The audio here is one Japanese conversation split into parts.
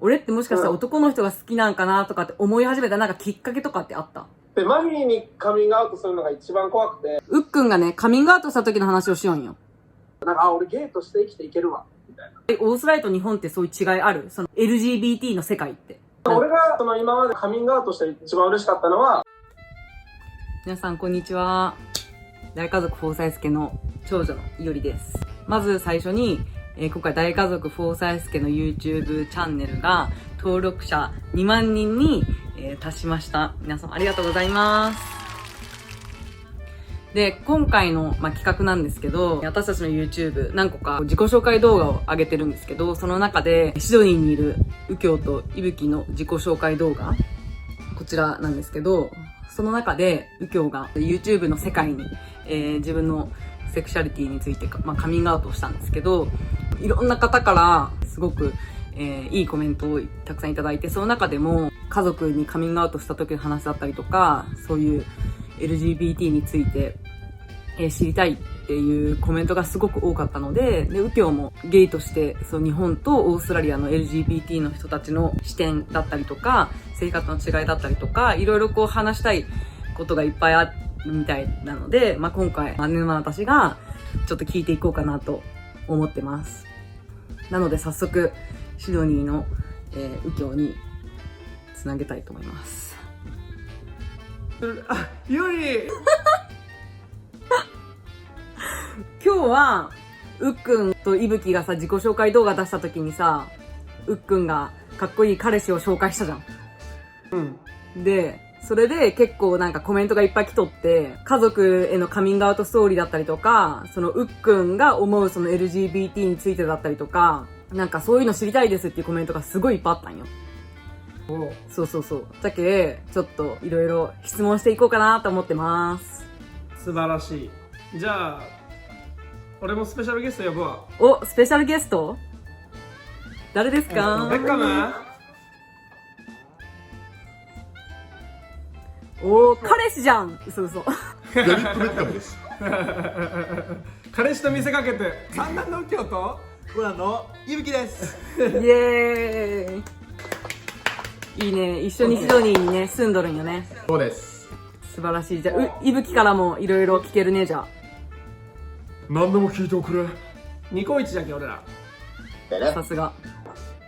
俺ってもしかしたら男の人が好きなんかなとかって思い始めたなんかきっかけとかってあった？で、マミーにカミングアウトするのが一番怖くて。うっくんがね、カミングアウトした時の話をしようんよ。なんか、俺ゲイとして生きていけるわ、みたいな。オーストラリアと日本ってそういう違いある？その LGBT の世界って。俺が今までカミングアウトして一番嬉しかったのは、皆さんこんにちは。大家族フォーサイスケの長女のいおりです。まず最初に、今回大家族フォーサイスケの YouTube チャンネルが登録者2万人に、達しました。皆さんありがとうございます。で、今回の、企画なんですけど、私たちの YouTube 何個か自己紹介動画を上げてるんですけど、その中でシドニーにいる右京と伊吹の自己紹介動画、こちらなんですけど、その中で右京が YouTube の世界に、自分のセクシャリティについてカミングアウトをしたんですけど、いろんな方からすごく、いいコメントをたくさんいただいて、その中でも家族にカミングアウトした時の話だったりとか、そういう LGBT について、知りたいっていうコメントがすごく多かったので、右京もゲイとして日本とオーストラリアの LGBT の人たちの視点だったりとか、生活の違いだったりとか、いろいろ話したいことがいっぱいあるみたいなので、今回姉の私がちょっと聞いていこうかなと思ってます。なので早速シドニーの、右京につなげたいと思います。あ、より今日はうっくんといぶきが自己紹介動画出した時にうっくんがかっこいい彼氏を紹介したじゃん。で、それで結構コメントがいっぱい来とって、家族へのカミングアウトストーリーだったりとか、うっくんが思うLGBT についてだったりとか、そういうの知りたいですっていうコメントがすごいいっぱいあったんよ。そう。だけ、ちょっといろいろ質問していこうかなと思ってます。素晴らしい。じゃあ、俺もスペシャルゲスト呼ぶわ。お、スペシャルゲスト？誰ですか？ベッカム？おー、彼氏じゃん。嘘。デビッド・ベッカムです。彼氏と見せかけて、三男の右京とご覧のいぶきです。イエーイ。いいね。一緒にシドニーにね、住んどるんよね。そうです。素晴らしい。じゃあ、いぶきからもいろいろ聞けるね、じゃあ。何でも聞いておくれ。ニコイチじゃけ、俺ら。さすが。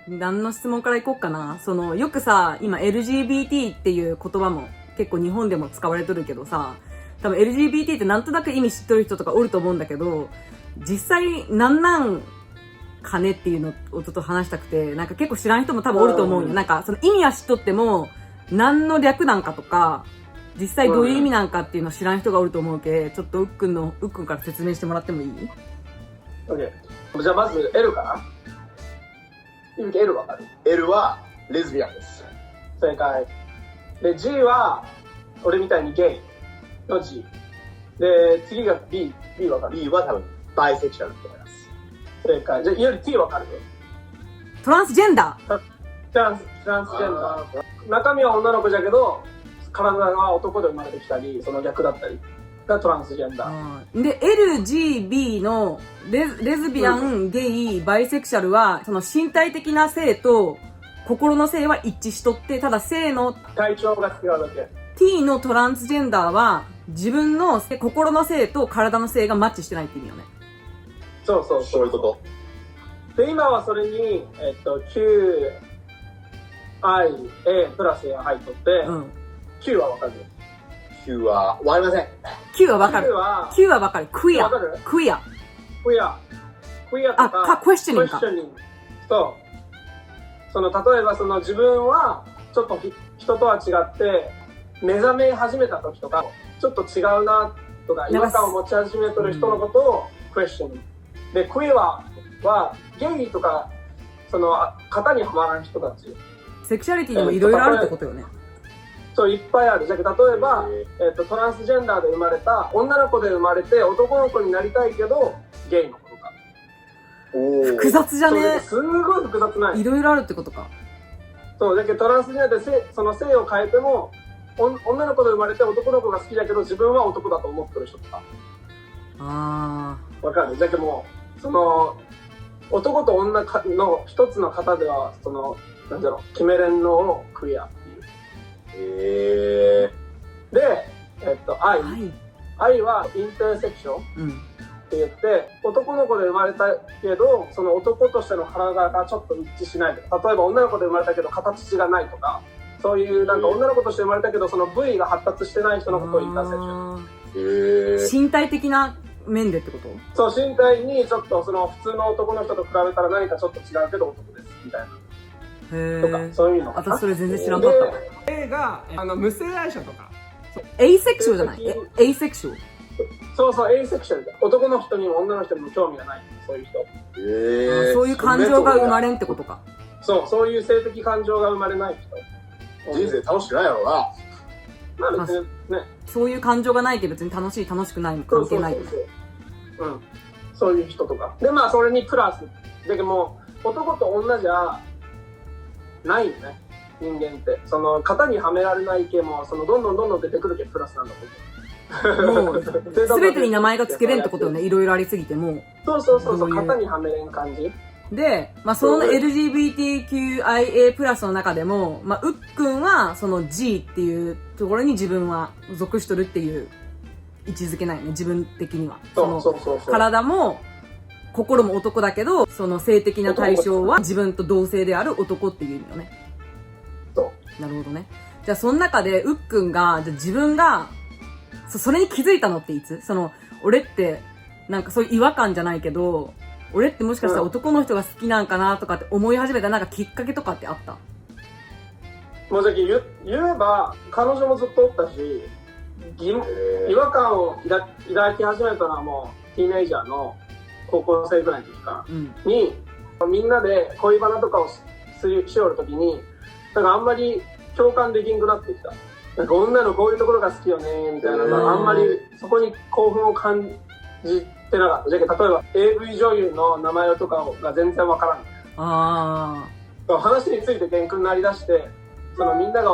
何の質問からいこうかな。よく今 LGBT っていう言葉も結構日本でも使われとるけど多分 LGBT ってなんとなく意味知っとる人とかおると思うんだけど、実際なんかねっていうのをちょっと話したくて、結構知らん人も多分おると思うよ。意味は知っとっても、何の略なんかとか、実際どういう意味なんかっていうのを知らん人がおると思うけ、ちょっとうっくんから説明してもらってもいい？ OK。じゃあまず L かな。いぶき L わかる？ L はレズビアンです。正解。で、G は俺みたいにゲイの G。で、次が B。B わかる？ B は多分バイセクシャルだと思います。正解。じゃあ、いより T わかる？トランスジェンダー。トランスジェンダー。中身は女の子じゃけど、体が男で生まれてきたり、その逆だったりがトランスジェンダー。で、LGB のレズビアン、ゲイ、バイセクシャルは、身体的な性と心の性は一致しとって、ただ性の体調が違うだけ。T のトランスジェンダーは、自分の心の性と体の性がマッチしてないって意味よね。そういうこと。で、今はそれに、Q、I、A プラスが入っとって、Q はわかる？ Q はわかりません。 Q はわかる。 Q はわかる。クイア。クイア。クイアとか、クエスチョニングか。そう。例えば自分は、ちょっと人とは違って、目覚め始めた時とか、ちょっと違うなとか、違和感を持ち始めてる人のことをクエスチョニング。で、クイアは、ゲイとか、型にはまらん人たち。セクシャリティにもいろいろあるってことよね。そう、いっぱいある。じゃあ、例えば、トランスジェンダーで生まれた、女の子で生まれて男の子になりたいけど、ゲイの子とか。複雑じゃね？すんごい複雑ない。いろいろあるってことか。そう、だけどトランスジェンダーで性を変えても、女の子で生まれて男の子が好きだけど、自分は男だと思ってる人とか。わかる？だけども、男と女の一つの型では、なんだろう、決めれんのをクリアっていう。で、愛はインターセクションって言って、男の子で生まれたけど、その男としての体がちょっと一致しないとか、例えば女の子で生まれたけど形がないとか、そういうなんか女の子として生まれたけどその部位が発達してない人のことをインターセクション。身体的な面でってこと？そう、身体にちょっとその普通の男の人と比べたら何かちょっと違うけど男ですみたいな。とかそういうの。私それ全然知らんかった。A が無性愛者とか。エイセクシュアルじゃない？エイセクシュアル。そうそう、エイセクシュアルで。男の人にも女の人にも興味がない。そういう人。そういう感情が生まれんってことか。そういう性的感情が生まれない人。人生楽しくないやろうな。まあ別にね。そういう感情がないけど別に楽しい楽しくないも関係ないよね。そういう人とか。でまあそれにプラス。だけどもう男と女じゃないよね。人間って。その型にはめられない系もどんどん出てくるけプラスなんだと思う。もう全てに名前がつけれんってことよね。いろいろありすぎてもそう型にはめれん感じ。で、まあ、その LGBTQIA プラスの中でも、まあ、うっくんは、その G っていうところに自分は属しとるっていう位置づけないよね、自分的には。体も、心も男だけど、その性的な対象は自分と同性である男っていう意味よね。なるほどね。じゃあ、その中で、うっくんが、じゃあ自分が、それに気づいたのっていつ？俺って、なんかそういう違和感じゃないけど、俺ってもしかしたら男の人が好きなんかなとかって思い始めたなんかきっかけとかってあった？もうじゃあ言えば彼女もずっとおったし、違和感を抱き始めたのはもうティーネイジャーの高校生ぐらいの時かに、みんなで恋バナとかをしよる時になんかあんまり共感できんくなってきた。なんか女のこういうところが好きよねみたいな、あんまりそこに興奮を感じてなかった。じゃけ例えば AV 女優の名前とかが全然わからん。話について勉強になりだして、みんなが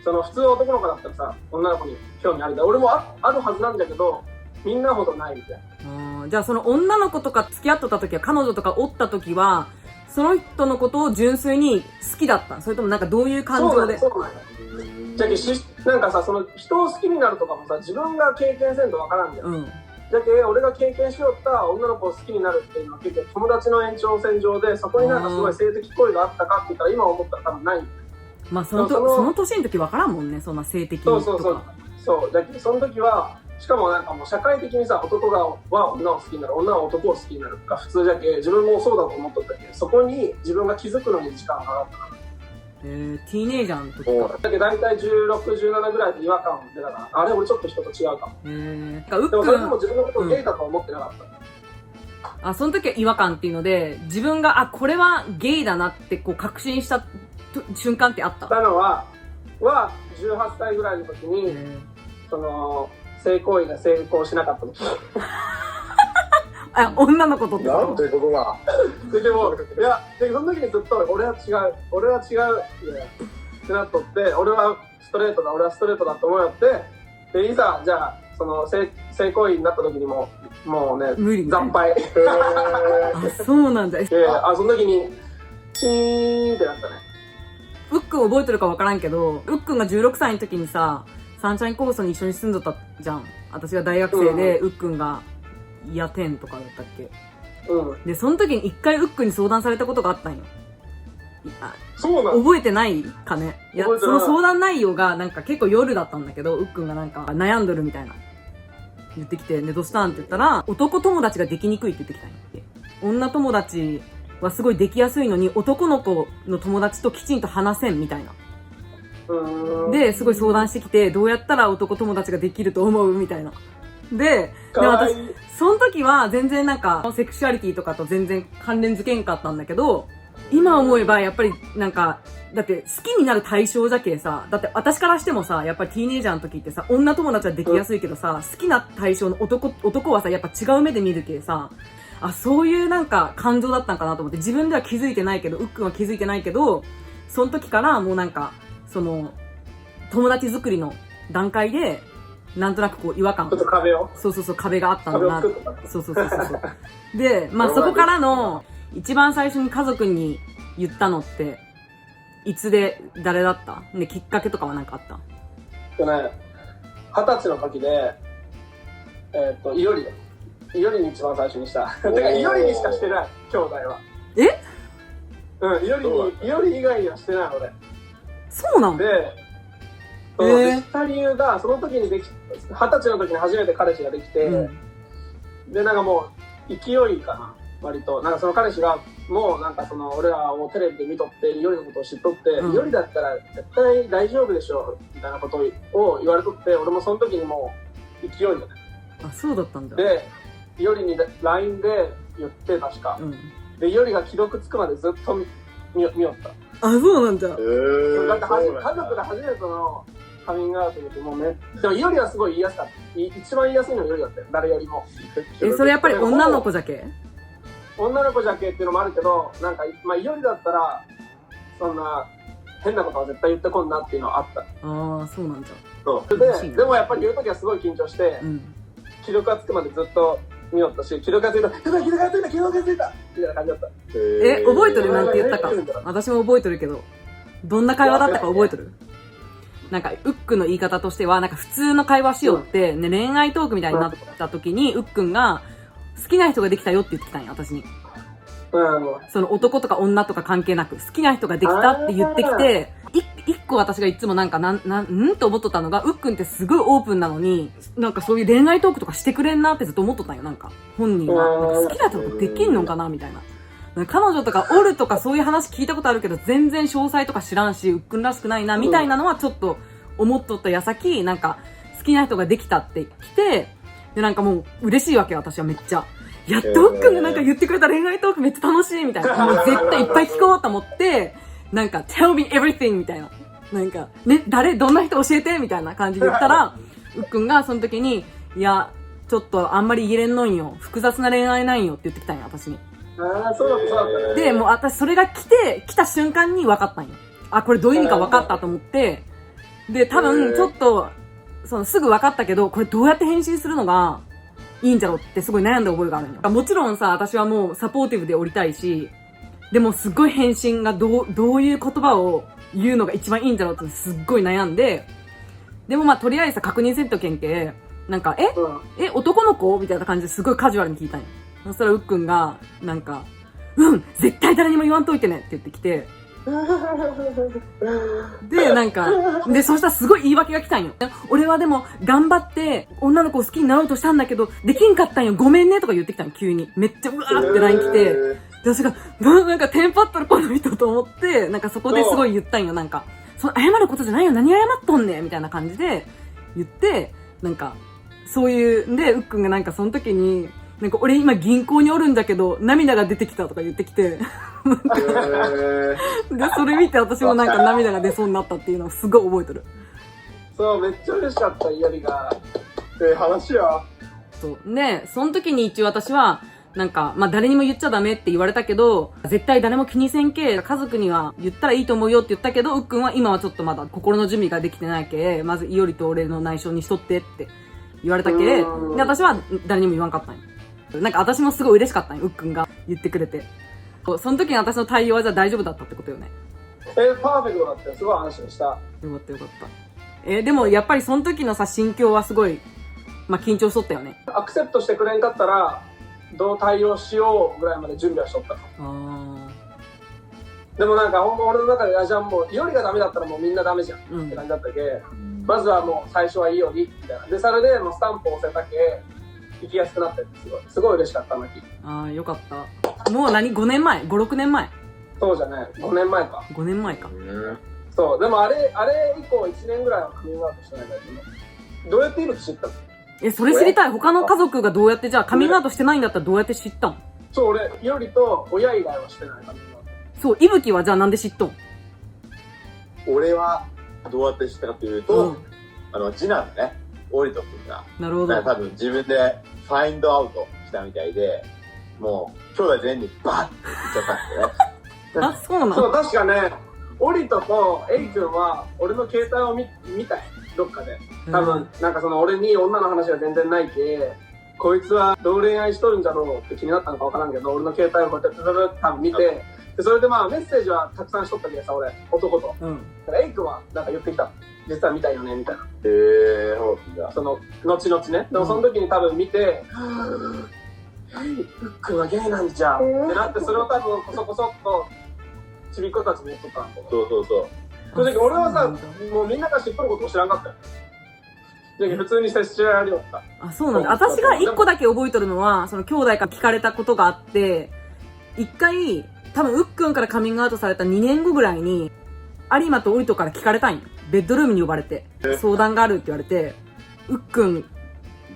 普通男の子だったらさ、女の子に興味あるんだ。俺もあるはずなんだけど、みんなほどないみたいな。じゃあその女の子とか付き合っとった時は、彼女とかおった時は、その人のことを純粋に好きだった？それともなんかどういう感情で？そうなんや。じゃけなんかさ、人を好きになるとかもさ、自分が経験せんとわからんじゃん。だけど俺が経験しよった女の子を好きになるっていうのは結局友達の延長線上で、そこになんかすごい性的行為があったかって言ったら今思ったら多分ない。まあその年の時分からんもんね、そんな性的とか。そうだけどその時はしかもなんかもう社会的にさ、男は女を好きになる、女は男を好きになるが普通じゃけ、自分もそうだと思っとったけど、そこに自分が気づくのに時間がかかったから。ティーネイジャーの時か。だけど大体16、17ぐらいで違和感出たから、あれ俺ちょっと人と違うかも。でもそれでも自分のことをゲイだと思ってなかった。その時は違和感っていうので、自分がこれはゲイだなってこう確信した瞬間ってあった？のは18歳ぐらいの時に、性行為が成功しなかった時。女の子とってこと？なんてことが。でも、その時にずっと俺は違うってなっとって、俺はストレートだと思うよって、で、いざ、じゃあ、性行為になった時にもうね、無理惨敗。そうなんだ。その時に、チーンってなったね。うっくん覚えてるか分からんけど、うっくんが16歳の時にさ、サンシャインコーストに一緒に住んどったじゃん。私が大学生で、うっくんが、いや10とかだったっけ？で、その時に一回うっくんに相談されたことがあったんよ。そうなん？覚えてないかね？その相談内容がなんか結構夜だったんだけど、うっくんがなんか悩んどるみたいな。言ってきて、で、どうしたんって言ったら、男友達ができにくいって言ってきたんよって。女友達はすごいできやすいのに、男の子の友達ときちんと話せんみたいな。で、すごい相談してきて、どうやったら男友達ができると思うみたいな。で私、その時は全然なんか、セクシュアリティとかと全然関連づけんかったんだけど、今思えばやっぱりなんか、だって好きになる対象じゃけさ、だって私からしてもさ、やっぱりティーネイジャーの時ってさ、女友達はできやすいけどさ、好きな対象の男はさ、やっぱ違う目で見るけさ、そういうなんか感情だったんかなと思って、自分では気づいてないけど、うっくんは気づいてないけど、その時からもうなんか、友達作りの段階で、なんとなくこう違和感。ちょっと壁を。壁があったんだな。で、まあそこからの、一番最初に家族に言ったのって、いつで誰だったで、きっかけとかは何かあった？20歳の時で、いおりに一番最初にした。てか、いおりにしかしてない、兄弟は。うん、いおり以外にはしてない、俺。そうなの？で、した理由が、その時に20歳の時に初めて彼氏ができて、で、なんかもう、勢いかな、割と。なんかその彼氏が、もうなんかその、俺らをテレビで見とって、いおりのことを知っとって、いおりだったら絶対大丈夫でしょ、みたいなことを言われとって、俺もその時にもう、勢いだね。あ、そうだったんだ。で、いおりに LINE で言って、確か。で、いおりが既読つくまでずっと見よった。あ、そうなんだ。だって家族で初めてのカミングアウトでもうね、でもいおりはすごい言いやすかった。一番言いやすいのはいおりだったよ、誰よりも。それやっぱり女の子じゃけ？女の子じゃけっていうのもあるけど、なんか、まあ、いおりだったら、そんな、変なことは絶対言ってこんなっていうのはあった。ああ、そうなんだ。そうでもやっぱり言うときはすごい緊張して、既読がつくまでずっと見よったし、既読がついたみたいな感じだった。覚えとる？なんて言ったか。私も覚えとるけど、どんな会話だったか覚えとる？なんか、ウックの言い方としては、なんか普通の会話しようって、ね、恋愛トークみたいになった時に、ウックンが、好きな人ができたよって言ってきたんや、私に。その男とか女とか関係なく、好きな人ができたって言ってきて、一個私がいつもなんかと思っとったのが、ウックンってすごいオープンなのに、なんかそういう恋愛トークとかしてくれんなってずっと思っとったんよ、なんか。本人は。なんか好きな人とかできんのかなみたいな。彼女とかおるとかそういう話聞いたことあるけど、全然詳細とか知らんし、ウックンらしくないな、みたいなのはちょっと思っとった矢先、なんか、好きな人ができたって来て、で、なんかもう嬉しいわけよ、私はめっちゃ。やっとウックンがなんか言ってくれた恋愛トークめっちゃ楽しいみたいな。もう絶対いっぱい聞こうと思って、なんか、tell me everything みたいな。なんか、ね、どんな人教えてみたいな感じで言ったら、ウックンがその時に、いや、ちょっとあんまり言えれんのんよ。複雑な恋愛なんよって言ってきたんよ、私に。そうだった。で、もう私それが来た瞬間に分かったんよ。あ、これどういう意味か分かったと思って、で、多分ちょっと、すぐ分かったけど、これどうやって返信するのがいいんじゃろってすごい悩んだ覚えがあるんよ。もちろんさ、私はもうサポーティブでおりたいし、でもすっごい返信がどういう言葉を言うのが一番いいんだろうってすっごい悩んで、でもまあとりあえずさ、確認せんとけんけ、なんか、男の子みたいな感じですごいカジュアルに聞いたんよ。そしたらウックンが、なんか、絶対誰にも言わんといてねって言ってきて、で、なんか、で、そしたらすごい言い訳が来たんよ。俺はでも、頑張って、女の子を好きになろうとしたんだけど、できんかったんよ、ごめんねとか言ってきたの、急に。めっちゃ、うわーって LINE 来て、で、私が、なんか、テンパっとるこの人と思って、なんかそこですごい言ったんよ、なんか、謝ることじゃないよ、何謝っとんねんみたいな感じで、言って、なんか、そういう、で、ウックンがなんかその時に、なんか俺今銀行におるんだけど涙が出てきたとか言ってきてでそれ見て私もなんか涙が出そうになったっていうのをすごい覚えてる。そう、めっちゃ嬉しかった、イヤリが。話や。そうね、その時に一応私はなんかまあ誰にも言っちゃダメって言われたけど、絶対誰も気にせんけ、家族には言ったらいいと思うよって言ったけど、ウックンは今はちょっとまだ心の準備ができてないけ、まずイオリと俺の内緒にしとってって言われたけ、で私は誰にも言わんかったんよ。なんか私もすごい嬉しかったんよ、ウックンが言ってくれて。その時に私の対応はじゃあ大丈夫だったってことよね。パーフェクトだったよ、すごい安心した。よかったよかった。でもやっぱりその時のさ、心境はすごい、まあ緊張しとったよね。アクセプトしてくれんかったら、どう対応しようぐらいまで準備はしとった。でもなんかほんま俺の中で、じゃあもう、イオリがダメだったらもうみんなダメじゃん、って感じだったけ、まずはもう最初はイオリ、みたいな。で、それでもうスタンプを押せたけ、行きやすくなってすごい嬉しかった、あの日。ああ、よかった。もう5年前 ?5、6年前そうじゃない、5年前か。5年前か。そう、でもあれ以降1年ぐらいはカミングアウトしてないから、どうやっているって知ったの？それ知りたい。他の家族がどうやって、じゃあカミングアウトしてないんだったらどうやって知ったん？そう、俺、イオリと親以外はしてない、カミングアウト。そう、イブキはじゃあなんで知っとん？俺はどうやって知ったかというと、次男のね、オリト君が、なるほど。多分自分でファインドアウトしたみたいで、もう兄弟全員にバッって言っちゃったんでね。あ、そうなの？そう、確かね、オリトとエイ君は俺の携帯を見たい、どっかで。多分、なんか俺に女の話が全然ないけ、こいつはどう恋愛しとるんじゃろうって気になったのかわからんけど、俺の携帯をこうやって多分見て、でそれでまあメッセージはたくさんしとったけどさ、俺、男と。うん。だからエイ君はなんか言ってきた。実は見たいよね、みたいな。そうなんだ。その、後々ね。でもその時に多分見て、フックはゲイなんじゃんってなって、それを多分こそこそっと、ちびっ子たちに言っとったんだと思う。そう。その時俺はさ、もうみんなが知っとることを知らんかったよ。で普通に接しられるよった。あ、そうなんだ。私が一個だけ覚えとるのは、その兄弟から聞かれたことがあって、一回、多分うっくんからカミングアウトされた2年後ぐらいに、有馬とオリトから聞かれたんよ。ベッドルームに呼ばれて、相談があるって言われて、うっくん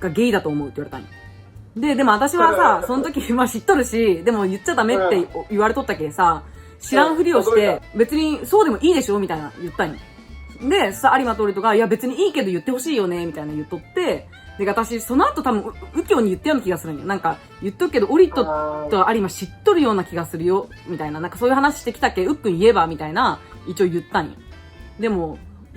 がゲイだと思うって言われたんよ。でも私はさ、その時、まあ知っとるし、でも言っちゃダメって言われとったけさ、知らんふりをして、別にそうでもいいでしょみたいな言ったんよ。で、さ、有馬とオリトが、いや別にいいけど言ってほしいよねみたいな言っとって、で、私、その後多分、右京に言ったような気がするんよ。なんか、言っとくけど、オリトと有馬知っとるような気がするよ、みたいな。なんかそういう話してきたっけ、うっくん言えば、みたいな、一応言ったんよ。でも、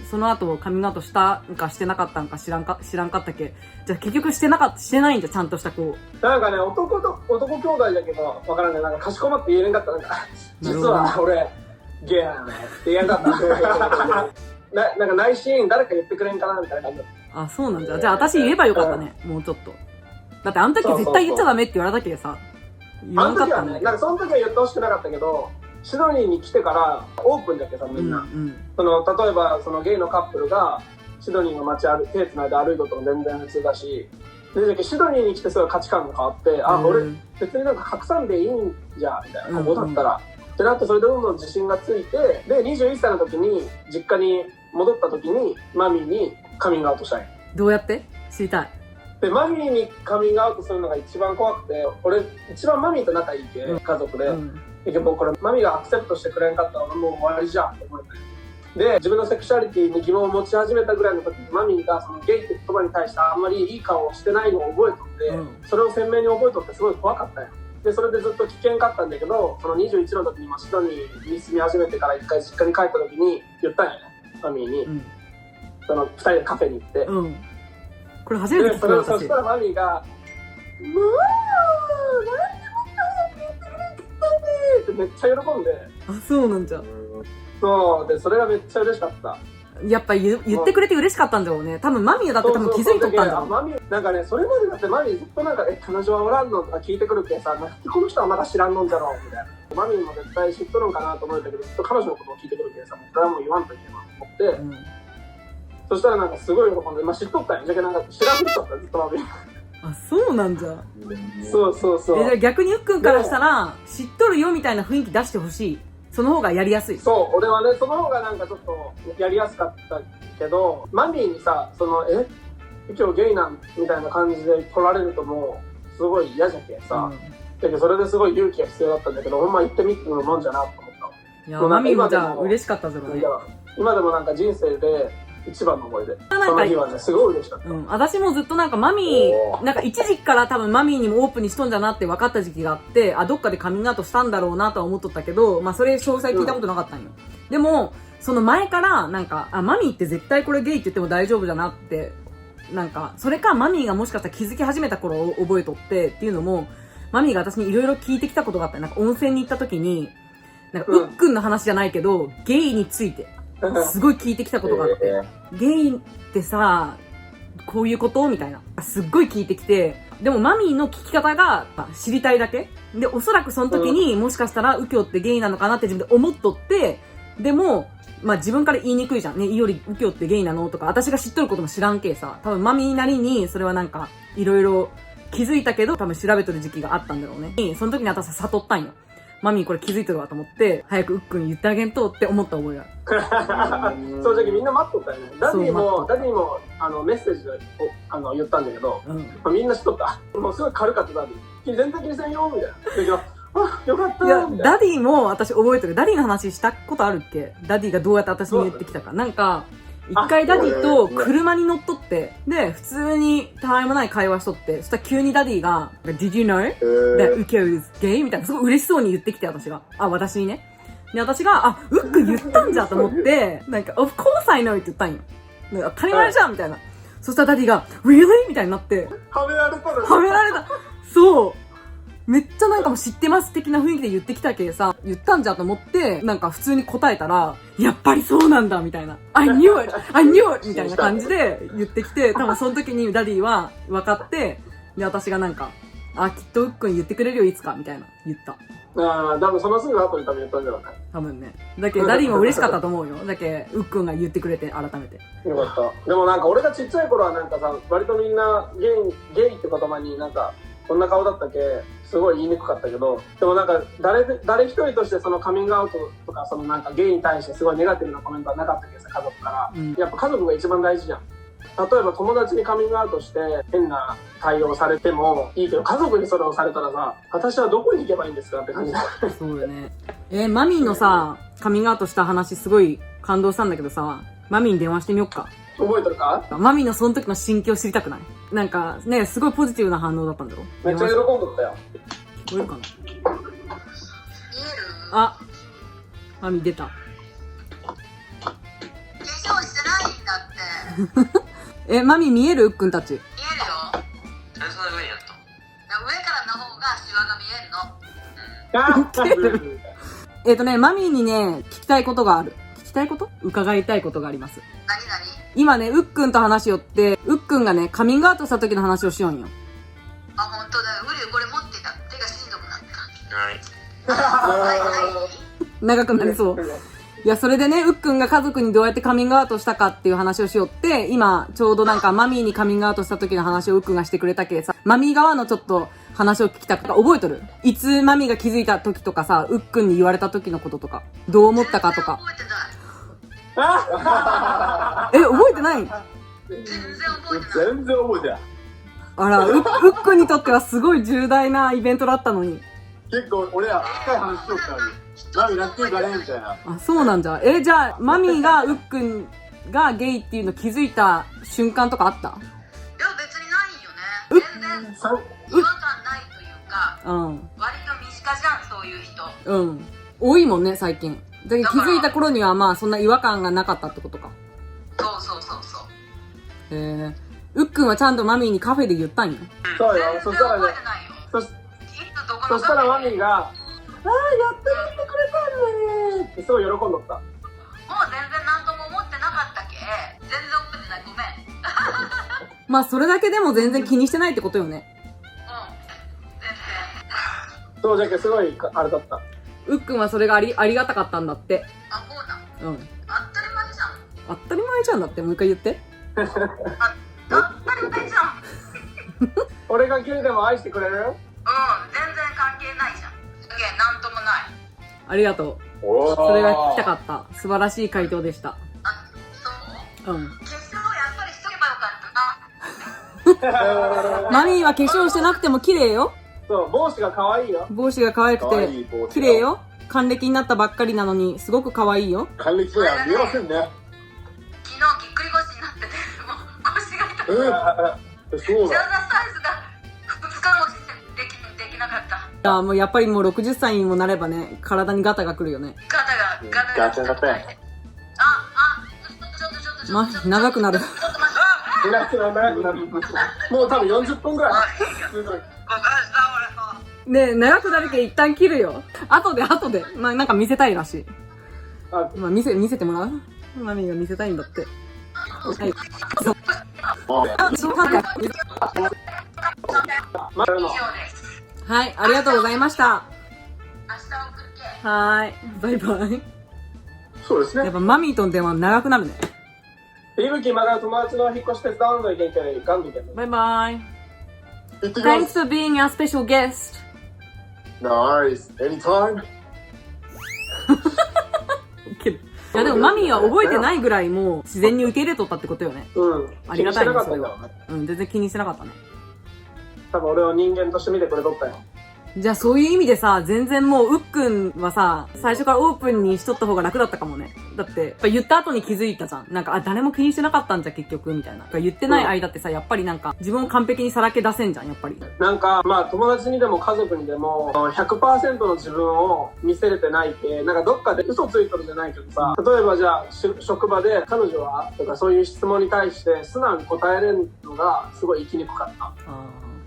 その後、カミングアウトしたんかしてなかったんか知らんかったっけ。じゃあ結局してないんじゃ、ちゃんとした子。なんかね、男兄弟だけど、わからんね。なんか、かしこまって言えれんかった。なんか、実は俺、ゲイなのね。って言えんかった。なんか内心、誰か言ってくれんかなみたいな感じだった。あ、そうなんだ。じゃあ私言えばよかったね、もうちょっと。だってあの時絶対言っちゃダメって言われたけどさ、言わんかったんだけど。なんかその時は言ってほしくなかったけど、シドニーに来てからオープンだけどさ、みんな。その、例えば、そのゲイのカップルが、シドニーの街手つないで歩いとっても全然普通だし、で、シドニーに来てすごい価値観が変わって、あ、俺、別になんか拡散でいいんじゃ、みたいな、ここだったら。ってなって、それでどんどん自信がついて、で、21歳の時に、実家に戻った時に、マミーにカミングアウトしたい。どうやって知りたい。で、マミーにカミングアウトするのが一番怖くて、俺、一番マミーと仲いいけ、家族で。結局これ、マミーがアクセプトしてくれんかったら俺もう終わりじゃんって思って。で、自分のセクシュアリティに疑問を持ち始めたぐらいの時に、マミーがそのゲイって言葉に対してあんまりいい顔をしてないのを覚えとって、それを鮮明に覚えとってすごい怖かったよ。で、それでずっと危険かったんだけど、その21の時にシドニーに住み始めてから一回実家に帰った時に言ったんやね、マミーに。その2人でカフェに行って。これ初めて聞くの。そしたらマミーが、もう、ってめっちゃ喜んで。あ、そうなんじゃ。そうで、それがめっちゃ嬉しかった。やっぱ言ってくれて嬉しかったんだろうね。多分マミーだって多分気づいとったんだろう。マミー、なんかね、それまでだってマミーずっとなんか、彼女はおらんのとか聞いてくるけさ、なんでこの人はまだ知らんのんじゃろうみたいな。マミーも絶対知っとるんかなと思うんだけど、ずっと彼女のことを聞いてくるけさ、それはもう言わんといけないと思って、そしたらなんかすごい喜んで、まあ知っとったんや。じゃけなんか知らんふりしとった、ずっとマミー。あ、そうなんじゃ。そう。じゃあ逆にうっくんからしたら、知っとるよみたいな雰囲気出してほしい。その方がやりやすい。そう、俺はね、その方がなんかちょっとやりやすかったけど、マミーにさ、その、今日ゲイなんみたいな感じで来られるともう、すごい嫌じゃけさ。だけどそれですごい勇気が必要だったんだけど、ほんま行ってみるもんじゃなと思った。いや、マミーもじゃあ嬉しかったぞね。今でもなんか人生で一番の思い出。その日はね、すごい嬉しかった。私もずっとなんかマミー、なんか一時期から多分マミーにもオープンにしとんじゃなって分かった時期があって、あ、どっかでカミングアウトしたんだろうなとは思っとったけど、まあそれ詳細聞いたことなかったんよ。でも、その前からなんか、あ、マミーって絶対これゲイって言っても大丈夫だなって、なんか、それかマミーがもしかしたら気づき始めた頃を覚えとってっていうのも、マミーが私にいろいろ聞いてきたことがあった。なんか温泉に行った時に、なんかうっくんの話じゃないけど、ゲイについて、すごい聞いてきたことがあって、ゲイってさ、こういうことみたいな。すっごい聞いてきて、でもマミーの聞き方が知りたいだけで、おそらくその時にもしかしたら右京ってゲイなのかなって自分で思っとって、でも、まあ自分から言いにくいじゃんね。いより右京ってゲイなのとか、私が知っとることも知らんけさ、多分マミーなりにそれはなんか、いろいろ気づいたけど、多分調べとる時期があったんだろうね。その時に私は悟ったんよ。マミーこれ気づいてるわと思って、早くうっくんに言ってあげんとって思った覚えがある。そう、じゃみんな待っとったよね。ダディもメッセージで言ったんだけど、みんな知っとった。もうすごい軽かったダディ。全然気にせんよ、みたいな。あ、よかった。いや、ダディも私覚えてる。ダディの話したことあるっけ？ダディがどうやって私に言ってきたか。なんか、一回ダディと車に乗っとって、で、普通にたわいもない会話しとって、そしたら急にダディが、Did you know that Ukyo is gay? みたいな、すごい嬉しそうに言ってきて、私が。あ、私にね。で、私が、あ、ウック言ったんじゃと思って、なんか、Of course I know って言ったんよ。なんか当たり前じゃんみたいな。そしたらダディが、Really? みたいになって。はめられたの。はめられた。そう。めっちゃなんかもう知ってます的な雰囲気で言ってきたけさ、言ったんじゃと思って、なんか普通に答えたら、やっぱりそうなんだみたいな。I knew it! I knew it! みたいな感じで言ってきて、多分その時にダディは分かって、で、私がなんか、あ、きっとうっくん言ってくれるよ、いつか、みたいな言った。ああ、多分そのすぐ後に多分言ったんじゃないか多分ね。だけどダディも嬉しかったと思うよ。だけうっくんが言ってくれて、改めて。よかった。でもなんか俺がちっちゃい頃はなんかさ、割とみんなゲイって言葉になんか、こんな顔だったっけすごい言いにくかったけど、でもなんか誰一人としてそのカミングアウトとかそのなんかゲイに対してすごいネガティブなコメントはなかったけどさ、家族から、やっぱ家族が一番大事じゃん。例えば友達にカミングアウトして変な対応されてもいいけど、家族にそれをされたらさ、私はどこに行けばいいんですかって感じだ。そうよね。マミーのさ、カミングアウトした話すごい感動したんだけどさ、マミーに電話してみよっか。覚えてるか？マミーのその時の心境知りたくない？なんかね、すごいポジティブな反応だったんだろ？めっちゃ喜んどったよ。聞こえるかな？あ、マミー出た。化粧してないんだって。マミー見える？うっくんたち。見えるよ。そんな風にやった。上からの方がシワが見えるの。マミーにね、聞きたいことがある。聞きたいこと？伺いたいことがあります。何今ね、うっくんと話しよって、うっくんがね、カミングアウトした時の話をしよんよ。あ、本当だよ。ウリこれ持ってた。手がしんどくなった。はい。長くなりそう。いや、それでね、うっくんが家族にどうやってカミングアウトしたかっていう話をしよって、今、ちょうどなんかマミーにカミングアウトした時の話をうっくんがしてくれたけさ、マミー側のちょっと話を聞きたくて、覚えとる？いつマミーが気づいた時とかさ、うっくんに言われた時のこととか、どう思ったかとか。覚えてない。覚えてない？全然覚えてない。全然覚えてない。あら、うっくんにとってはすごい重大なイベントだったのに。結構俺ら深い話しとったのに、マミーなんていうかねみたいな。あ、そうなんじゃ。じゃあ、マミーがうっくんがゲイっていうの気づいた瞬間とかあった？いや、別にないよね。全然違和感ないというか、うん。割と身近じゃん、そういう人。うん。多いもんね、最近。だけど気づいた頃にはまあそんな違和感がなかったってことか。そう。うっくんはちゃんとマミーにカフェで言ったんよ。そうよ。全然そしたらね覚えてないよ。いつどこのそしたらマミーが、やってみてくれたんねってすごい喜んどった。もう全然何とも思ってなかったけ。全然覚えてない。ごめん。まあそれだけでも全然気にしてないってことよね。全然。そうじゃけすごいあれだった。うっくんはそれがありがたかったんだって。あ、そうだ。うん。当たり前じゃん。当たり前じゃんだって。もう一回言って。当たり前じゃん。俺がゲイでも愛してくれる？全然関係ないじゃん。なんともない。ありがとう。おそれが聞きたかった。素晴らしい回答でした。あ、そう？うん。化粧やっぱりしとけばよかったな。マミーは化粧してなくても綺麗よ。そう、帽子が可愛いよ。帽子が可愛く可愛てい帽子綺麗よ。還暦になったばっかりなのにすごく可愛いよ。還暦には見えませんね。昨日ぎっくり腰になってて、もう腰が痛くて。そうジャーだ。ナサイズが2日もできなかった。もうやっぱりもう60歳にもなればね、体にガタが来るよね。ガタがガタちょっとま、長くなる。ちょっと待って。長くなる。もう多分40分ぐらい。ね長くなるけど一旦切るよ。後で。まあ、なんか見せたいらしい。あ、まあ、見せてもらう？マミーが見せたいんだって。はい。そう。そうなんだ。まだの。以上です。はい、ありがとうございました。明日送るけ。はーい。バイバイ。そうですね。やっぱマミーとの電話長くなるね。いぶき今から友達の引っ越し手伝わんのいけんけど、ガンドいけんの。バイバイ。行ってきま Thanks す。 for being our special guest. Nice. Anytime. いやでもマミーは覚えてないぐらいもう自然に受け入れとったってことよね。うん。ありがたいね、気にしてなかっそれはたんだろうね。。うん、全然気にしてなかったね。多分俺を人間として見てくれとったよ。じゃあそういう意味でさ、全然もううっくんはさ、最初からオープンにしとった方が楽だったかもね。だって、やっぱ言った後に気づいたじゃん。なんか、誰も気にしてなかったんじゃ結局、みたいな。言ってない間ってさ、やっぱりなんか、自分を完璧にさらけ出せんじゃん、やっぱり。なんか、まあ友達にでも家族にでも、100% の自分を見せれてないけ、なんかどっかで嘘ついとるじゃないけどさ、例えばじゃあ、職場で彼女はとかそういう質問に対して素直に答えれるのがすごい生きにくかった。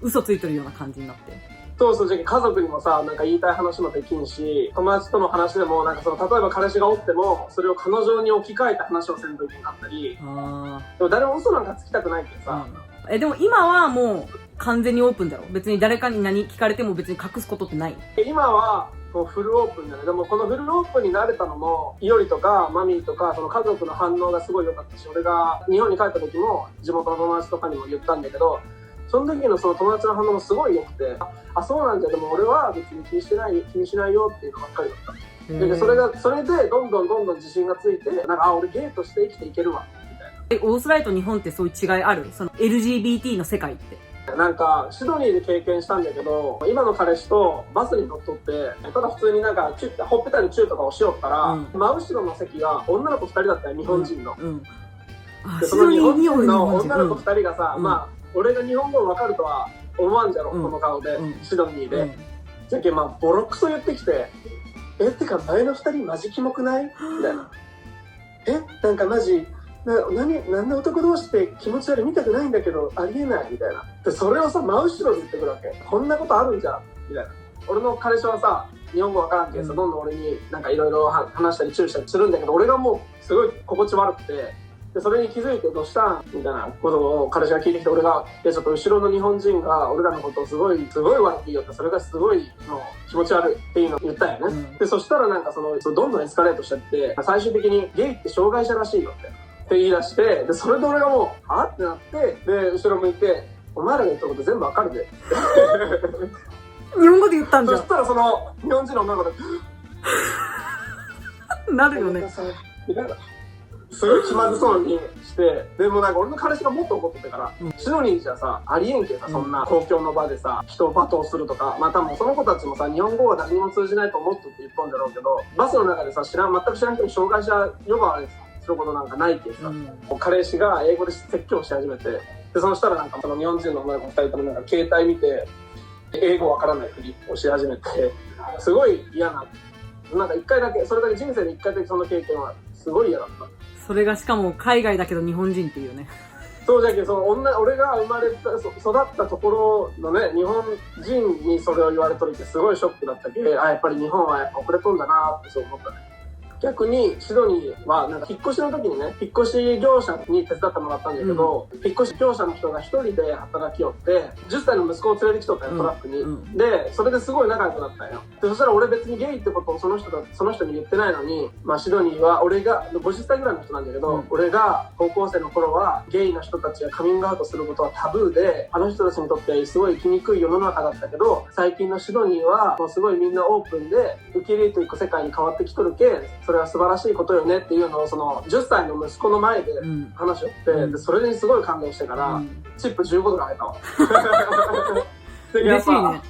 嘘ついてるような感じになって。そうそう、家族にもさ、なんか言いたい話もできんし、友達との話でも、なんかその、例えば彼氏がおっても、それを彼女に置き換えた話をせんときになったり、でも誰も嘘なんかつきたくないけどさ。でも今はもう完全にオープンだろ。別に誰かに何聞かれても別に隠すことってない。今は、もうフルオープンだね。でもこのフルオープンになれたのも、いおりとかマミーとか、その家族の反応がすごい良かったし、俺が日本に帰った時も、地元の友達とかにも言ったんだけど、その時のその友達の反応もすごい良くて、あ、そうなんだよ、でも俺は別に気にしないよっていうのばっかりだった。で、それでどんどん自信がついて、なんか、俺ゲイとして生きていけるわ、みたいな。オーストラリアと日本ってそういう違いある？その LGBT の世界って。なんか、シドニーで経験したんだけど、今の彼氏とバスに乗っとって、ただ普通になんか、ほっぺたにチューとかをしよったら、真後ろの席が女の子2人だったよ、日本人の。で、その日本人の女の子2人がさ、まあ、俺が日本語分かるとは思わんじゃろ、この顔で、シドニーで。じゃけまあ、ボロクソ言ってきて、てか前の2人マジキモくないみたいな。なんかマジ、なんで男同士って気持ち悪い見たくないんだけど、ありえないみたいな。で、それをさ、真後ろで言ってくるわけ。こんなことあるんじゃんみたいな。俺の彼氏はさ、日本語分からんけどさ、どんどん俺になんかいろいろ話したり注意したりするんだけど、俺がもうすごい心地悪くて、で、それに気づいてどうしたんみたいなことを彼氏が聞いてきて、俺が、ちょっと後ろの日本人が俺らのことをすごい悪く言いよって、それがすごい気持ち悪いっていうのを言ったよね。で、そしたらなんかどんどんエスカレートしちゃって、最終的にゲイって障害者らしいよって言い出して、で、それで俺がもう、はってなって、で、後ろ向いて、お前らが言ったこと全部わかるで。日本語で言ったんじゃん。そしたらその日本人の女の子で、なるよね。みたいな。すごい気まずそうにして、でもなんか俺の彼氏がもっと怒ってたから、シドニーじゃさ、ありえんけさ、そんな公共の場でさ、人を罵倒するとか、まあ多分その子たちもさ、日本語は誰にも通じないと思ってって言っとんだろうけど、バスの中でさ、全く知らん人に障害者呼ばわりすることなんかないけさ、彼氏が英語で説教し始めて、で、そしたらなんかその日本人の女の子2人ともなんか携帯見て、英語わからないふりをし始めて、すごい嫌な、なんか一回だけ、それだけ人生で一回だけその経験はすごい嫌だった。それがしかも海外だけど日本人っていうね。そうじゃけど、俺が生まれた、育ったところのね、日本人にそれを言われとるってすごいショックだったけど、やっぱり日本はやっぱ遅れとんだなってそう思ったね。逆にシドニーはなんか引っ越しの時にね、引っ越し業者に手伝ってもらったんだけど、引っ越し業者の人が一人で働きよって、10歳の息子を連れてきとったよ、トラックに。で、それですごい仲良くなったんよ。で、そしたら俺別にゲイってことをその人に言ってないのに、まあシドニーは俺が、50歳ぐらいの人なんだけど、俺が高校生の頃はゲイの人たちがカミングアウトすることはタブーで、あの人たちにとってすごい生きにくい世の中だったけど、最近のシドニーはもうすごいみんなオープンで受け入れていく世界に変わってきとるけ、それは素晴らしいことよねっていうのをその10歳の息子の前で話をして、でそれにすごい感動してから、チップ15ドルあげたわ。嬉しいね。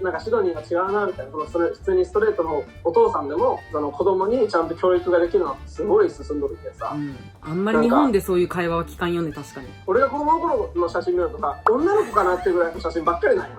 なんかシドニーが違うなみたいな、普通にストレートのお父さんでもその子供にちゃんと教育ができるのってすごい進んどるけどさ、あんまり日本でそういう会話は聞かんよね。確かに俺が子供の頃の写真見るとか、女の子かなっていうぐらいの写真ばっかりないの。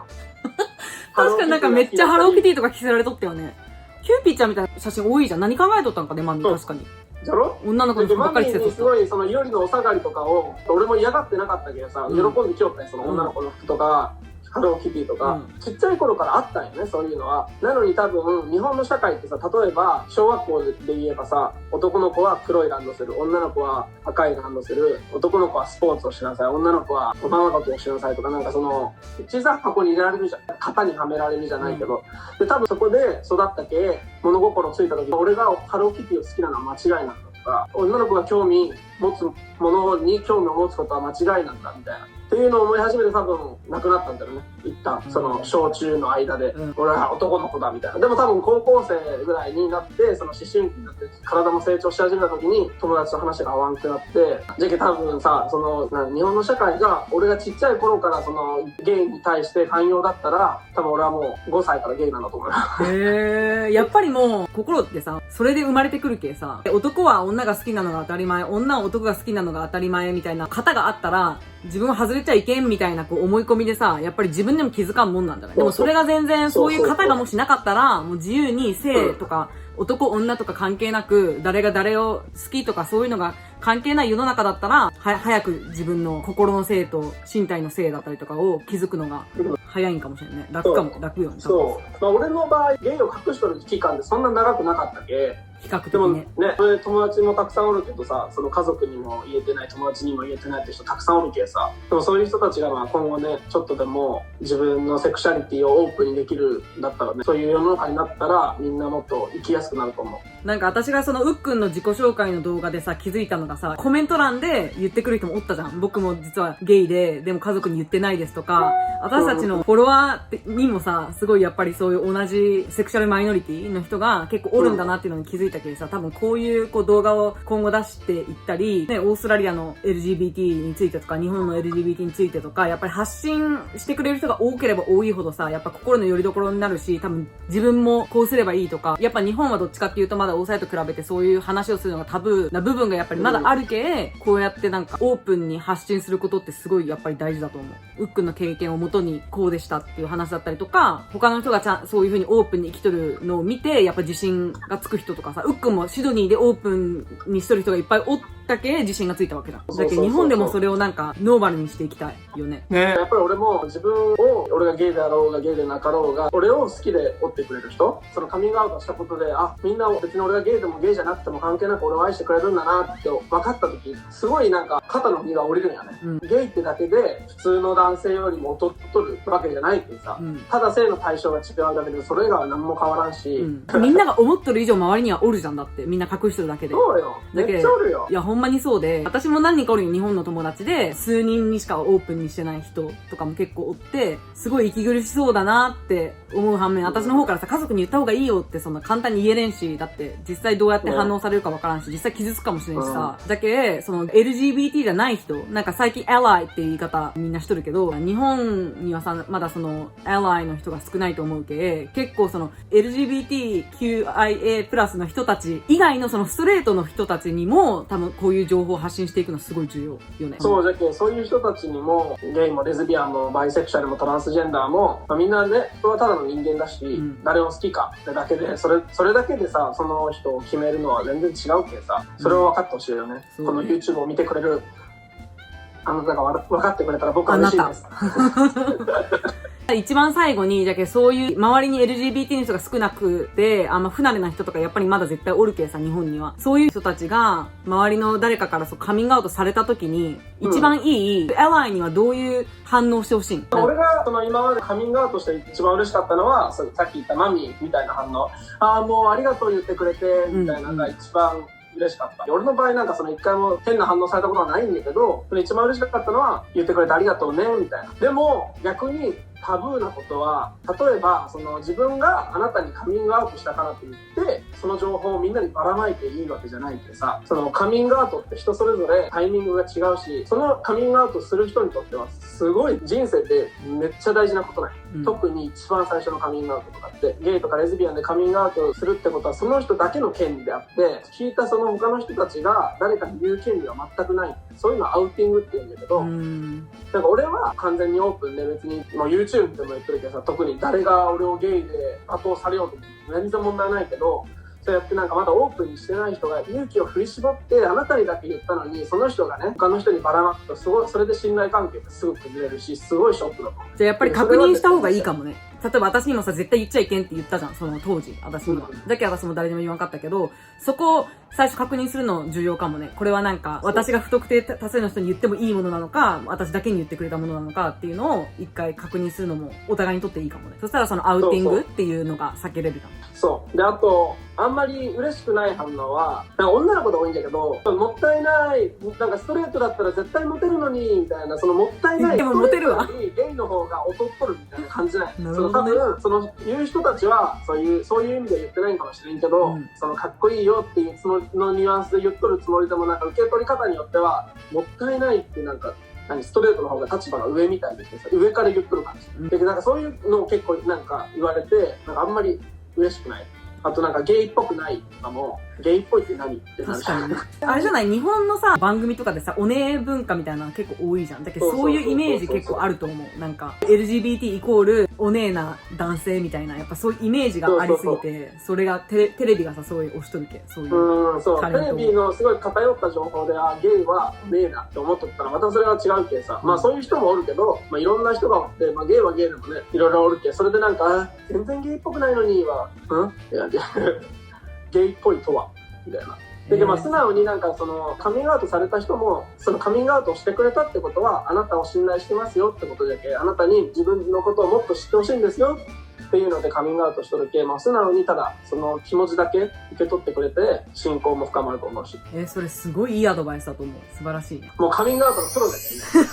確かになんかめっちゃハローキティとか着せられとったよね。キューピーちゃんみたいな写真多いじゃん。何考えとったんかね、マミー。確かに。じゃろ？女の子の服ばっかり着せとった。すごいそのいおりのお下がりとかを、俺も嫌がってなかったけどさ、喜んできよったよ、その女の子の服とか。ハローキティとか、ちっちゃい頃からあったんよね、そういうのは。なのに多分、日本の社会ってさ、例えば、小学校で言えばさ、男の子は黒いランドセル、女の子は赤いランドセル、男の子はスポーツをしなさい、女の子はおままごとをしなさいとか、なんかその、小さい箱に入れられるじゃん。型にはめられるじゃないけど。で、多分そこで育ったけ、物心ついた時、俺がハローキティを好きなのは間違いなんだとか、女の子が興味持つものに興味を持つことは間違いなんだみたいな。っていうのを思い始めて多分なくなったんだよね。一旦、その小中の間で、俺は男の子だみたいな。でも多分高校生ぐらいになって、その思春期になって体も成長し始めた時に友達と話が合わんくなって、じゃけ多分さ、その日本の社会が俺がちっちゃい頃からそのゲイに対して寛容だったら、多分俺はもう5歳からゲイなんだと思う。やっぱりもう心ってさ、それで生まれてくるけさ、男は女が好きなのが当たり前、女は男が好きなのが当たり前みたいな型があったら、自分は外れちゃいけんみたいなこう思い込みでさ、やっぱり自分でも気づかんもんなんだね。でもそれが全然そういう方がもしなかったら、もう自由に性とか男女とか関係なく、誰が誰を好きとかそういうのが関係ない世の中だったら、早く自分の心の性と身体の性だったりとかを気づくのが早いんかもしれないね。楽よね。そう。まあ俺の場合、ゲイを隠してる期間ってそんな長くなかったけ。比較的でもね。ね、友達もたくさんおるけどさ、その家族にも言えてない、友達にも言えてないって人たくさんおるけさ、でもそういう人たちがまあ今後ね、ちょっとでも自分のセクシャリティをオープンにできるんだったらね、そういう世の中になったらみんなもっと生きやすくなると思う。なんか私がそのうっくんの自己紹介の動画でさ、気づいたのがさ、コメント欄で言ってくる人もおったじゃん。僕も実はゲイで、でも家族に言ってないですとか、私たちのフォロワーにもさ、すごいやっぱりそういう同じセクシャルマイノリティの人が結構おるんだなっていうのに気づいたけどさ、多分こういう動画を今後出していったり、ね、オーストラリアの LGBT についてとか、日本の LGBT についてとか、やっぱり発信してくれる人が多ければ多いほどさ、やっぱ心の拠り所になるし、多分自分もこうすればいいとか、やっぱ日本はどっちかっていうとまだオーサイと比べてそういう話をするのがタブーな部分がやっぱりまだあるけ、こうやってなんかオープンに発信することってすごいやっぱり大事だと思う。うっくんの経験をもとにこうでしたっていう話だったりとか、他の人がそういう風にオープンに生きとるのを見て、やっぱ自信がつく人とかさ、うっくんもシドニーでオープンにしとる人がいっぱいおったけ自信がついたわけじゃん。だけど日本でもそれをなんかノーマルにしていきたいよね。やっぱり俺も自分を、俺がゲイであろうがゲイでなかろうが、俺を好きで追ってくれる人、そのカミングアウトしたことで、あ、みんな別に俺がゲイでもゲイじゃなくても関係なく俺を愛してくれるんだなって分かった時、すごいなんか肩の荷が下りるんやね。ゲイってだけで普通の男性よりも劣っとるわけじゃないってさ、ただ性の対象が違うだけでそれ以外は何も変わらんし、みんなが思っとる以上周りにはおるじゃん。だってみんな隠してるだけで。そうよ。めっちゃおるよ。いやほんまにそうで、私も何人かおるよ。日本の友達で数人にしかオープンにしてない人とかも結構おって、すごい息苦しそうだなって思う反面、私の方からさ、家族に言った方がいいよってそんな簡単に言えれんし、だって実際どうやって反応されるかわからんし、実際傷つくかもしれんしさ、だけその LGBT じゃない人、なんか最近 ally って言い方みんなしとるけど、日本にはさ、まだその ally の人が少ないと思うけ、結構その LGBTQIA プラスの人たち以外のそのストレートの人たちにも多分こういう情報を発信していくのすごい重要よね。そうじゃけ、そういう人たちにもゲイもレズビアンもバイセクシャルもトランスジェンダーも、まあ、みんなね、人はただの人間だし、誰を好きかってだけで、それだけでさ、その人を決めるのは全然違うけさ、それを分かってほしいよね。この YouTube を見てくれるあなたが分かってくれたら僕は嬉しいです。一番最後に、じゃけそういう周りに LGBT の人が少なくて、あんま不慣れな人とかやっぱりまだ絶対おるけさ、日本には。そういう人たちが、周りの誰かからカミングアウトされた時に、一番いい、アライにはどういう反応してほしいん？俺がその今までカミングアウトして一番嬉しかったのは、さっき言ったマミーみたいな反応。ああ、もうありがとう言ってくれて、みたいなのが一番嬉しかった。俺の場合なんかその一回も変な反応されたことはないんだけど、それ一番嬉しかったのは、言ってくれてありがとうね、みたいな。でも、逆に、タブーなことは、例えばその自分があなたにカミングアウトしたからといってその情報をみんなにばらまいていいわけじゃないってさ、そのカミングアウトって人それぞれタイミングが違うし、そのカミングアウトする人にとってはすごい人生でめっちゃ大事なことない、特に一番最初のカミングアウトとかって、ゲイとかレズビアンでカミングアウトするってことはその人だけの権利であって、聞いたその他の人たちが誰かに言う権利は全くない。そういうのはアウティングって言うんだけど、なんか俺は完全にオープンで、別にもう YouTube でも言ってるけどさ、特に誰が俺をゲイで罵倒されようと全然問題ないけど、そうやってなんかまだオープンにしてない人が勇気を振り絞ってあなたにだけ言ったのに、その人がね他の人にばらまくとすごい、それで信頼関係ってすぐ崩れるし、すごいショックだと。じゃあやっぱり確認した方がいいかもね。例えば私にもさ、絶対言っちゃいけんって言ったじゃん、その当時、私には。だけど私も誰にも言わんかったけど、そこを最初確認するの重要かもね。これはなんか、私が不特定多数の人に言ってもいいものなのか、私だけに言ってくれたものなのかっていうのを一回確認するのもお互いにとっていいかもね。そしたらそのアウティングっていうのが避けれるかも。そう。で、あと、あんまり嬉しくない反応は、なんか女の子で多いんだけど、もったいない、なんかストレートだったら絶対モテるのに、みたいな、そのもったいない、でもモテるわ。ゲイの方が劣っとるみたいな感じない。その多分、その言う人たちは、そういう意味で言ってないかもしれんけど、そのかっこいいよっていうつもりのニュアンスで言っとるつもりでも、なんか受け取り方によっては、もったいないってなんか、ストレートの方が立場が上みたいでさ、上から言っとる感じ。で、なんかそういうのを結構なんか言われて、なんかあんまり嬉しくない。あとなんかゲイっぽくないとかも、ゲイっぽいって何って話。確かにね。あれじゃない、日本のさ、番組とかでさ、おね文化みたいなの結構多いじゃん。だけどそういうイメージ結構あると思う。なんか、LGBT イコールお姉な男性みたいな、やっぱそういうイメージがありすぎて、それがテレビがさ、そういう押しとるけ、そういう。そう。テレビのすごい偏った情報で、ゲイはねえなって思っとったら、またそれは違うけさ。まあそういう人もおるけど、まあいろんな人がおって、まあゲイはゲイでもね、いろいろおるけ、それでなんか、全然ゲイっぽくないのには、いや、ゲイっぽいとは、みたいな。で、まあ、素直になんかそのカミングアウトされた人も、そのカミングアウトをしてくれたってことは、あなたを信頼してますよってことだけ、あなたに自分のことをもっと知ってほしいんですよっていうのでカミングアウトしとるけ、まあ、素直にただその気持ちだけ受け取ってくれて、信仰も深まると思うし。それすごいいいアドバイスだと思う。素晴らしい。もうカミングアウトのプロですね。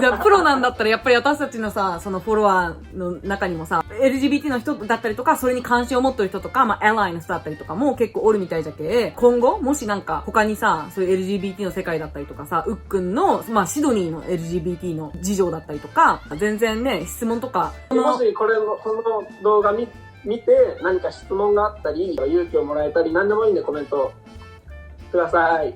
じゃあプロなんだったらやっぱり私たちのさ、そのフォロワーの中にもさ、LGBT の人だったりとか、それに関心を持ってる人とか、まあ、アライの人だったりとかも結構おるみたいじゃけ、今後、もしなんか他にさ、そういう LGBT の世界だったりとかさ、うっくんの、まあ、シドニーの LGBT の事情だったりとか、全然ね、質問とか。もしこの動画見て何か質問があったり、勇気をもらえたり、何でもいいんでコメントください。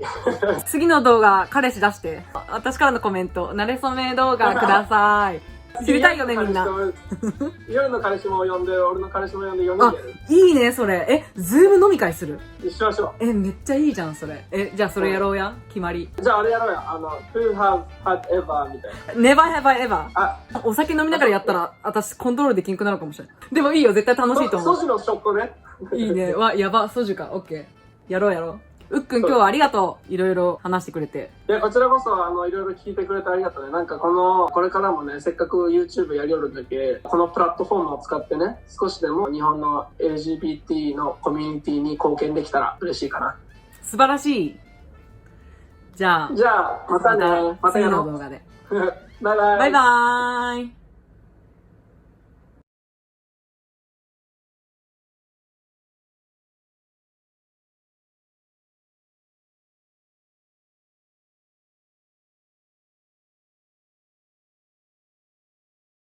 次の動画、彼氏出して。私からのコメント、慣れ初め動画ください。知りたいよね、みんな。夜の彼氏も呼んで、俺の彼氏も呼んで4人でやる。いいね、それ。ズーム飲み会する？一緒しましょう。めっちゃいいじゃん、それ。じゃあそれやろうや。決まり。じゃああれやろうや。who have had ever みたいな。never have I ever。お酒飲みながらやったら、私コントロールできんくなるかもしれない。でもいいよ、絶対楽しいと思う。ソジのショットね。いいね。やば、ソジュか。オッケー。やろう。うっくん今日はありがとう。いろいろ話してくれて。いや、こちらこそ、いろいろ聞いてくれてありがとうね。なんかこれからもね、せっかく YouTube やりよるだけ、このプラットフォームを使ってね、少しでも日本の LGBT のコミュニティに貢献できたら嬉しいかな。素晴らしい。じゃあ、またね。また次の動画で。バイバイ。バイバーイ。